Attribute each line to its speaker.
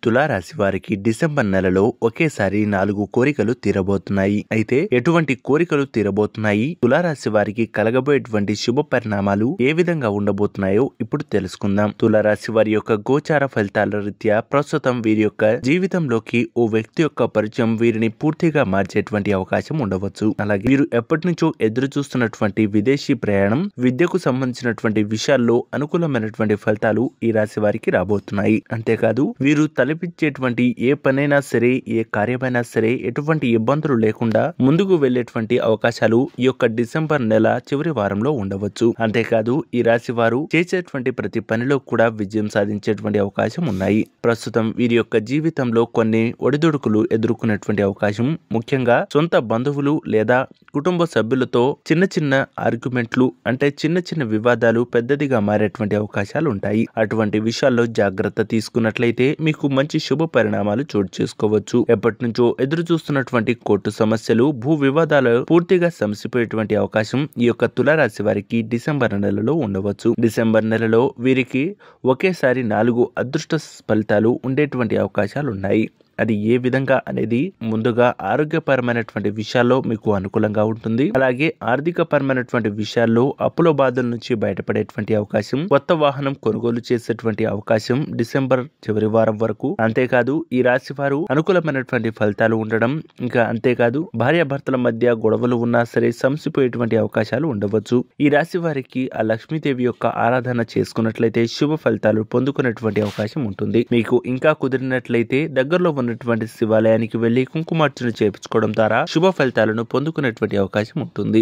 Speaker 1: తులారాశి వారికి డిసెంబర్ నెలలో ఒకేసారి 4 కోరికలు తీరబోతున్నాయి. అయితే ఎటువంటి కోరికలు తీరబోతున్నాయి, తులారాశి వారికి కలగబోయేటువంటి శుభ పరిణామాలు ఏ విధంగా ఉండబోతున్నాయో ఇప్పుడు తెలుసుకుందాం. తులారాశి వారి యొక్క గోచార ఫలితాల రీత్యా ప్రస్తుతం వీరి యొక్క జీవితంలోకి ఓ వ్యక్తి యొక్క పరిచయం వీరిని పూర్తిగా మార్చేటువంటి అవకాశం ఉండవచ్చు. అలాగే వీరు ఎప్పటి నుంచో ఎదురు చూస్తున్నటువంటి విదేశీ ప్రయాణం, విద్యకు సంబంధించినటువంటి విషయాల్లో అనుకూలమైనటువంటి ఫలితాలు ఈ రాశి వారికి రాబోతున్నాయి. అంతేకాదు వీరు తలపించేటువంటి ఏ పనైనా సరే, ఏ కార్యమైనా సరే ఎటువంటి ఇబ్బందులు లేకుండా ముందుకు వెళ్లేటువంటి అవకాశాలు ఈ యొక్క డిసెంబర్ నెల చివరి వారంలో ఉండవచ్చు. అంతేకాదు ఈ రాశి వారు చేసేటువంటి ప్రతి పనిలో కూడా విజయం సాధించేటువంటి అవకాశం ఉన్నాయి. ప్రస్తుతం వీరి యొక్క జీవితంలో కొన్ని ఒడిదుడుకులు ఎదుర్కొనేటువంటి అవకాశం, ముఖ్యంగా సొంత బంధువులు లేదా కుటుంబ సభ్యులతో చిన్న చిన్న ఆర్గ్యుమెంట్లు, అంటే చిన్న చిన్న వివాదాలు పెద్దదిగా మారేటువంటి అవకాశాలు ఉంటాయి. అటువంటి విషయాల్లో జాగ్రత్త తీసుకున్నట్లయితే మీకు మంచి శుభ పరిణామాలు చోటు చేసుకోవచ్చు. ఎప్పటి నుంచో ఎదురు చూస్తున్నటువంటి కోర్టు సమస్యలు, భూ వివాదాలు పూర్తిగా సమసిపోయేటువంటి అవకాశం ఈ యొక్క తులారాశి వారికి డిసెంబర్ నెలలో ఉండవచ్చు. డిసెంబర్ నెలలో వీరికి ఒకేసారి 4 అదృష్ట ఫలితాలు ఉండేటువంటి అవకాశాలు ఉన్నాయి. అది ఏ విధంగా అనేది ముందుగా ఆరోగ్యపరమైనటువంటి విషయాల్లో మీకు అనుకూలంగా ఉంటుంది. అలాగే ఆర్థిక పరమైనటువంటి విషయాల్లో అప్పుల బాధల నుంచి బయటపడేటువంటి అవకాశం, కొత్త వాహనం కొనుగోలు చేసేటువంటి అవకాశం డిసెంబర్ చివరి వారం వరకు. అంతేకాదు ఈ రాశి వారు అనుకూలమైనటువంటి ఫలితాలు ఉండడం, ఇంకా అంతేకాదు భార్యాభర్తల మధ్య గొడవలు ఉన్నా సరే సమసిపోయేటువంటి అవకాశాలు ఉండవచ్చు. ఈ రాశి వారికి ఆ లక్ష్మీదేవి యొక్క ఆరాధన చేసుకున్నట్లయితే శుభ ఫలితాలు పొందుకునేటువంటి అవకాశం ఉంటుంది. మీకు ఇంకా కుదిరినట్లయితే దగ్గరలో ఉన్నటువంటి శివాలయానికి వెళ్లి కుంకుమార్చన చేయించుకోవడం ద్వారా శుభ ఫలితాలను పొందుకునేటువంటి అవకాశం ఉంటుంది.